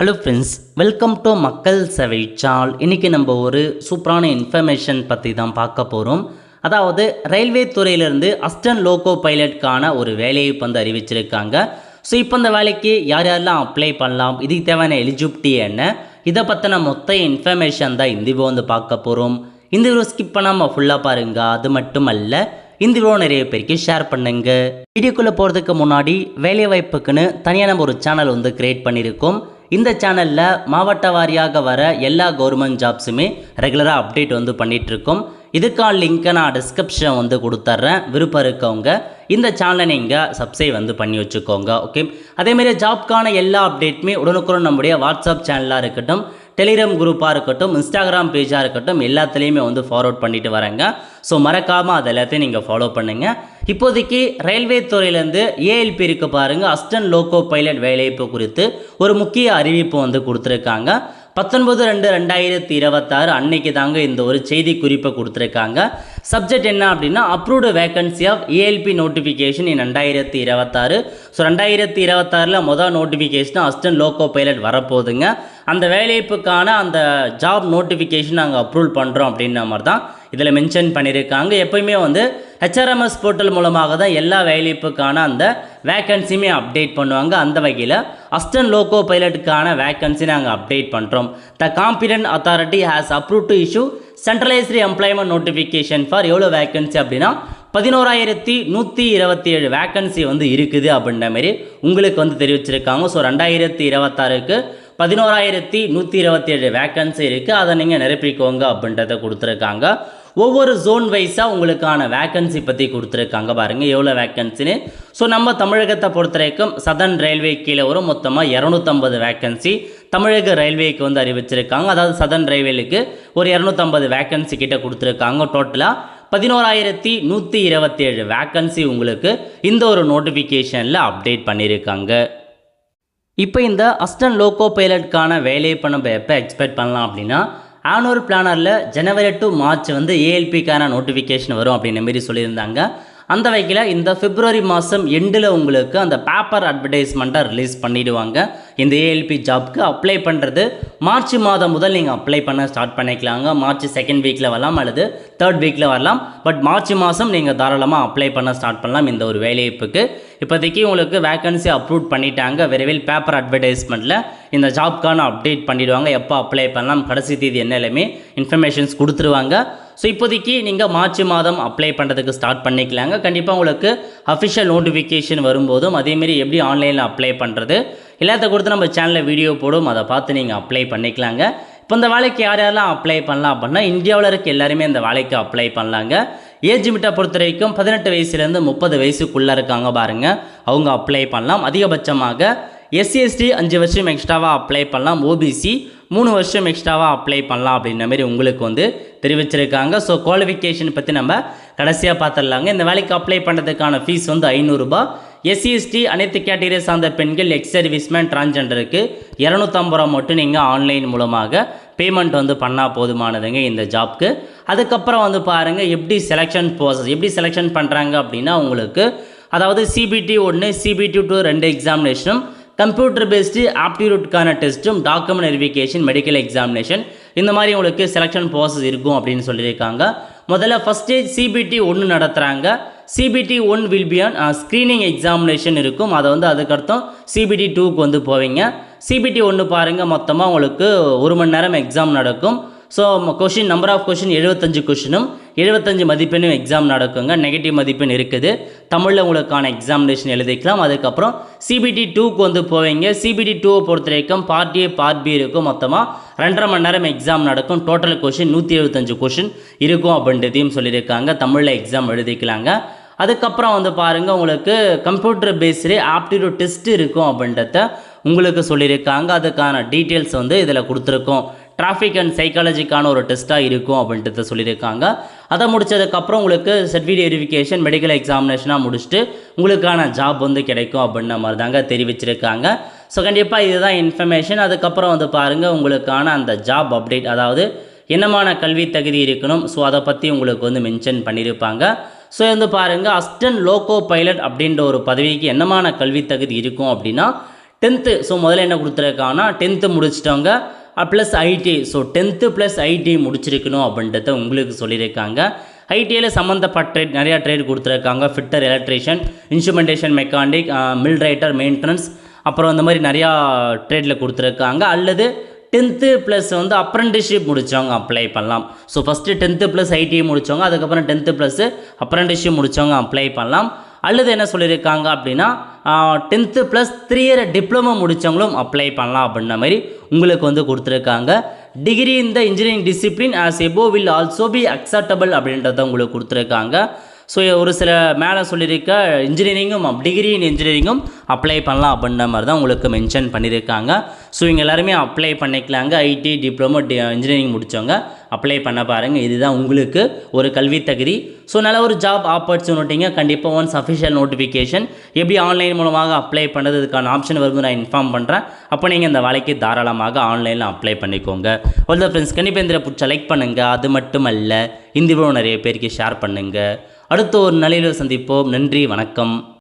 Hello friends, welcome to மக்கள் சேவை channel. இன்றைக்கி நம்ம ஒரு சூப்பரான இன்ஃபர்மேஷன் பற்றி தான் பார்க்க போகிறோம். அதாவது ரயில்வே துறையிலேருந்து அசிஸ்டன்ட் லோகோ பைலட்கான ஒரு வேலையை வந்து அறிவிச்சிருக்காங்க. ஸோ இப்போ இந்த வேலைக்கு யார் யாரெல்லாம் அப்ளை பண்ணலாம், இதுக்கு தேவையான எலிஜிபிலிட்டி என்ன, இதை பற்றின மொத்த இன்ஃபர்மேஷன் தான் இந்த வீடியோ வந்து பார்க்க போகிறோம். இந்த வீடியோ ஸ்கிப் பண்ணாமல் ஃபுல்லாக பாருங்கள். அது மட்டும் அல்ல, இந்த வீடியோ நிறைய பேருக்கு ஷேர் பண்ணுங்க. வீடியோக்குள்ளே போகிறதுக்கு முன்னாடி வேலைவாய்ப்புக்குன்னு தனியாக நம்ம ஒரு சேனல் வந்து கிரியேட் பண்ணியிருக்கோம். இந்த சேனலில் மாவட்ட வாரியாக வர எல்லா கவர்மெண்ட் ஜாப்ஸுமே ரெகுலராக அப்டேட் வந்து பண்ணிகிட்ருக்கோம். இதுக்கான லிங்க்கை நான் டிஸ்கிரிப்ஷன் வந்து கொடுத்துட்றேன். விருப்பம் இருக்கவங்க இந்த சேனலை நீங்கள் சப்ஸ்கிரைப் வந்து பண்ணி வச்சுக்கோங்க. ஓகே, அதேமாரி ஜாப்க்கான எல்லா அப்டேட்டுமே உடனுக்குடன் நம்முடைய வாட்ஸ்அப் சேனலாக இருக்கட்டும், டெலிகிராம் குரூப்பாக இருக்கட்டும், இன்ஸ்டாகிராம் பேஜாக இருக்கட்டும், எல்லாத்துலேயுமே வந்து ஃபார்வர்ட் பண்ணிட்டு வரேங்க. ஸோ மறக்காமல் அது எல்லாத்தையும் நீங்கள் ஃபாலோ பண்ணுங்கள். இப்போதைக்கு ரயில்வே துறையிலேருந்து ஏஎல்பி இருக்க பாருங்கள், அசிஸ்டன்ட் லோகோ பைலட் வேலைவாய்ப்பு குறித்து ஒரு முக்கிய அறிவிப்பு வந்து கொடுத்துருக்காங்க. 19/2/2026 அன்னைக்கு தாங்க இந்த ஒரு செய்தி குறிப்பை கொடுத்துருக்காங்க. சப்ஜெக்ட் என்ன அப்படின்னா, approved vacancy of ALP notification in 2026. So 2026 மொதல் நோட்டிஃபிகேஷன் அசிஸ்டன்ட் லோகோ பைலட் வரப்போகுதுங்க. அந்த வேலைவாய்ப்புக்கான அந்த ஜாப் நோட்டிஃபிகேஷன் நாங்கள் அப்ரூவ் பண்ணுறோம் அப்படின்ற மாதிரி தான் இதில் மென்ஷன் பண்ணியிருக்காங்க. எப்போயுமே வந்து ஹெச்ஆர்எம்எஸ் போர்ட்டல் மூலமாக தான் எல்லா வேலைவாய்ப்புக்கான அந்த வேக்கன்சியுமே அப்டேட் பண்ணுவாங்க. அந்த வகையில் அசிஸ்டன்ட் லோகோ பைலட்டுக்கான வேக்கன்சி நாங்கள் அப்டேட் பண்ணுறோம். The competent authority has approve to issue centralised employment notification for எவ்வளோ வேக்கன்சி அப்படின்னா 11,127 வேக்கன்சி வந்து இருக்குது அப்படின்ற மாதிரி உங்களுக்கு வந்து தெரிவிச்சிருக்காங்க. ஸோ 2026க்கு 11,127 வேக்கன்சி இருக்குது. அதை நீங்கள் நிரப்பிக்கோங்க அப்படின்றத கொடுத்துருக்காங்க. ஒவ்வொரு ஜோன் வைஸாக உங்களுக்கான வேக்கன்சி பற்றி கொடுத்துருக்காங்க. பாருங்கள் எவ்வளோ வேக்கன்சின்னு. ஸோ நம்ம தமிழகத்தை பொறுத்த வரைக்கும் சதர்ன் ரயில்வே கீழே வரும் மொத்தமாக 250 வேக்கன்சி தமிழக ரயில்வேக்கு வந்து அறிவிச்சிருக்காங்க. அதாவது சதர்ன் ரயில்வேலுக்கு ஒரு 250 வேக்கன்சி கிட்ட கொடுத்துருக்காங்க. டோட்டலாக 11,127 வேக்கன்சி உங்களுக்கு இந்த ஒரு நோட்டிஃபிகேஷனில் அப்டேட் பண்ணியிருக்காங்க. இப்போ இந்த அசிஸ்டன்ட் லோகோ பைலட்கான வேலையை இப்போ நம்ம எப்போ எக்ஸ்பெக்ட் பண்ணலாம் அப்படின்னா, ஆனுவல் பிளானரில் ஜனவரி டு மார்ச் வந்து ஏஎல்பிக்கான நோட்டிஃபிகேஷன் வரும் அப்படின்ற மாரி சொல்லியிருந்தாங்க. அந்த வகையில் இந்த பிப்ரவரி மாதம் எண்டில் உங்களுக்கு அந்த பேப்பர் அட்வர்டைஸ்மெண்ட்டை ரிலீஸ் பண்ணிவிடுவாங்க. இந்த ஏஎல்பி ஜாப்க்கு அப்ளை பண்ணுறது மார்ச் மாதம் முதல் நீங்கள் அப்ளை பண்ண ஸ்டார்ட் பண்ணிக்கலாங்க. மார்ச் 2nd வீக்கில் வரலாம் அல்லது 3rd வீக்கில் வரலாம். பட் மார்ச் மாதம் நீங்கள் தாராளமாக அப்ளை பண்ண ஸ்டார்ட் பண்ணலாம் இந்த ஒரு வேலைவாய்ப்புக்கு. இப்போதைக்கு உங்களுக்கு வேக்கன்சி அப்ரூவ் பண்ணிட்டாங்க. விரைவில் பேப்பர் அட்வர்டைஸ்மெண்ட்டில் இந்த ஜாப்க்கான அப்டேட் பண்ணிவிடுவாங்க. எப்போ அப்ளை பண்ணலாம், கடைசி தேதி என்ன எல்லாமே இன்ஃபர்மேஷன்ஸ் கொடுத்துருவாங்க. ஸோ இப்போதைக்கு நீங்கள் மார்ச் மாதம் அப்ளை பண்ணுறதுக்கு ஸ்டார்ட் பண்ணிக்கலாங்க. கண்டிப்பாக உங்களுக்கு அஃபிஷியல் நோட்டிஃபிகேஷன் வரும்போதும் அதேமாரி எப்படி ஆன்லைனில் அப்ளை பண்ணுறது எல்லாத்த கொடுத்து நம்ம சேனலில் வீடியோ போடும், அதை பார்த்து நீங்கள் அப்ளை பண்ணிக்கலாங்க. இப்போ இந்த வேலைக்கு யார் யாரெல்லாம் அப்ளை பண்ணலாம் அப்படின்னா, இந்தியாவில் இருக்க எல்லாருமே இந்த வேலைக்கு அப்ளை பண்ணலாங்க. ஏஜ் லிமிட்டை பொறுத்த வரைக்கும் 18 வயசுலேருந்து 30 வயசுக்குள்ளே இருக்காங்க பாருங்கள், அவங்க அப்ளை பண்ணலாம். அதிகபட்சமாக எஸ்சி எஸ்டி 5 வருஷம் எக்ஸ்ட்ராவாக அப்ளை பண்ணலாம். ஓபிசி 3 வருஷம் எக்ஸ்ட்ராவாக அப்ளை பண்ணலாம் அப்படின்ற மாதிரி உங்களுக்கு வந்து தெரிவிச்சிருக்காங்க. ஸோ குவாலிஃபிகேஷன் பற்றி நம்ம கடைசியாக பார்த்துடலாங்க. இந்த வேலைக்கு அப்ளை பண்ணுறதுக்கான ஃபீஸ் வந்து 500 ரூபாய். எஸ்சி எஸ்டி அனைத்து கேட்டகரி சார்ந்த பெண்கள், எக்ஸ் சர்வீஸ்மேன், டிரான்ஸ்ஜெண்டருக்கு 250 ரூபா மட்டும் நீங்கள் ஆன்லைன் மூலமாக பேமெண்ட் வந்து பண்ணால் போதுமானதுங்க இந்த ஜாப்க்கு. அதுக்கப்புறம் வந்து பாருங்கள் எப்படி செலெக்ஷன் ப்ராசஸ் எப்படி செலெக்ஷன் பண்ணுறாங்க அப்படின்னா, உங்களுக்கு அதாவது CBT 1 CBT 2 2 எக்ஸாமினேஷனும், கம்ப்யூட்டர் பேஸ்டு ஆப்டிடியூட்கான டெஸ்ட்டும், டாக்குமெண்ட் வெரிஃபிகேஷன், மெடிக்கல் எக்ஸாமினேஷன், இந்த மாதிரி உங்களுக்கு செலெக்ஷன் ப்ராசஸ் இருக்கும் அப்படின்னு சொல்லியிருக்காங்க. முதல்ல ஃபஸ்ட் ஸ்டேஜ் CBT 1 நடத்துகிறாங்க. CBT 1 will be on screening examination இருக்கும். அதை வந்து அதுக்கடுத்தும் CBT 2க்கு வந்து போவீங்க. CBT 1 பாருங்கள், மொத்தமாக உங்களுக்கு 1 மணி நேரம் எக்ஸாம் நடக்கும். So question number of question 75 கொஷினும் 75 மதிப்பெண்ணும் எக்ஸாம் நடக்குங்க. நெகட்டிவ் மதிப்பெண் இருக்குது. தமிழில் உங்களுக்கான எக்ஸாமினேஷன் எழுதிக்கலாம். அதுக்கப்புறம் CBT 2க்கு வந்து போவீங்க. CBT 2 பொறுத்த வரைக்கும் பார்ட் A பார்ட் B இருக்கும். மொத்தமாக 2.5 மணி நேரம் எக்ஸாம் நடக்கும். டோட்டல் கொஷின் 175 கொஷின் இருக்கும் அப்படின்றதையும் சொல்லியிருக்காங்க. தமிழில் எக்ஸாம் எழுதிக்கலாங்க. அதுக்கப்புறம் வந்து பாருங்கள், உங்களுக்கு கம்ப்யூட்டர் பேஸ்டு ஆப்டிடியூட் டெஸ்ட் இருக்கும் அப்படின்றத உங்களுக்கு சொல்லியிருக்காங்க. அதுக்கான டீட்டெயில்ஸ் வந்து இதில் கொடுத்துருக்கோம். டிராஃபிக் அண்ட் சைக்காலஜிக்கான ஒரு டெஸ்ட்டாக இருக்கும் அப்படின்றத சொல்லியிருக்காங்க. அதை முடித்ததுக்கப்புறம் உங்களுக்கு சர்டிஃபிகேட் வெரிஃபிகேஷன், மெடிக்கல் எக்ஸாமினேஷனாக முடிச்சுட்டு உங்களுக்கான ஜாப் வந்து கிடைக்கும் அப்படின்ற மாதிரி தாங்க தெரிவிச்சிருக்காங்க. ஸோ கண்டிப்பாக இதுதான் இன்ஃபர்மேஷன். அதுக்கப்புறம் வந்து பாருங்கள், உங்களுக்கான அந்த ஜாப் அப்டேட், அதாவது என்னமான கல்வி தகுதி இருக்கணும், ஸோ அதை பற்றி உங்களுக்கு வந்து மென்ஷன் பண்ணியிருப்பாங்க. ஸோ வந்து பாருங்கள், அசிஸ்டன்ட் லோகோ பைலட் அப்படின்ற ஒரு பதவிக்கு என்னமான கல்வி தகுதி இருக்கும் அப்படின்னா 10th ஸோ முதல்ல என்ன கொடுத்துருக்காங்கன்னா 10th முடிச்சிட்டவங்க plus IT, so 10th plus IT முடிச்சிருக்கணும் அப்படின்றத உங்களுக்கு சொல்லியிருக்காங்க. ஐடியில் சம்மந்தப்பட்ட ட்ரேட் நிறையா ட்ரேட் கொடுத்துருக்காங்க. Fitter, electrician, instrumentation mechanic, mill writer, maintenance, அப்புறம் இந்த மாதிரி நிறையா ட்ரேடில் கொடுத்துருக்காங்க. அல்லது 10th ப்ளஸ் வந்து அப்ரெண்டிஸ்ஷிப் முடித்தவங்க அப்ளை பண்ணலாம். So first 10th plus ID முடித்தவங்க, அதுக்கப்புறம் 10th ப்ளஸ் அப்ரெண்டிஸ்ஷிப் முடித்தவங்க அப்ளை பண்ணலாம். அல்லது என்ன சொல்லியிருக்காங்க அப்படின்னா 10th ப்ளஸ் 3 இயர் டிப்ளமோ முடித்தவங்களும் அப்ளை பண்ணலாம் அப்படின்ற மாதிரி உங்களுக்கு வந்து கொடுத்துருக்காங்க. டிகிரி இந்த engineering discipline as above will also be acceptable அப்படின்றத உங்களுக்கு கொடுத்துருக்காங்க. ஸோ ஒரு சில மேலே சொல்லியிருக்க இன்ஜினியரிங்கும் டிகிரி இன் இன்ஜினியரிங்கும் அப்ளை பண்ணலாம் அப்படின்ற மாதிரி தான் உங்களுக்கு மென்ஷன் பண்ணியிருக்காங்க. ஸோ இவங்க எல்லாருமே அப்ளை பண்ணிக்கலாங்க. ஐடி, டிப்ளமோ, இன்ஜினியரிங் முடித்தவங்க அப்ளை பண்ண பாருங்கள். இதுதான் உங்களுக்கு ஒரு கல்வி தகுதி. ஸோ நல்ல ஒரு ஜாப் ஆப்பர்ச்சுனிட்டிங்க. கண்டிப்பாக ஒன்ஸ் அஃபிஷியல் நோட்டிஃபிகேஷன் எப்படி ஆன்லைன் மூலமாக அப்ளை பண்ணுறது இதுக்கான ஆப்ஷன் வரும்போது நான் இன்ஃபார்ம் பண்ணுறேன். அப்போ நீங்கள் இந்த வேலைக்கு தாராளமாக ஆன்லைனில் அப்ளை பண்ணிக்கோங்க. ஒரு ஃப்ரெண்ட்ஸ் கண்டிப்பாக இந்த பிடிச்ச லைக் பண்ணுங்கள். அது மட்டும் அல்ல, இந்த வீடியோ நிறைய பேருக்கு ஷேர் பண்ணுங்கள். அடுத்த ஒரு நிலையில் சந்திப்போம். நன்றி, வணக்கம்.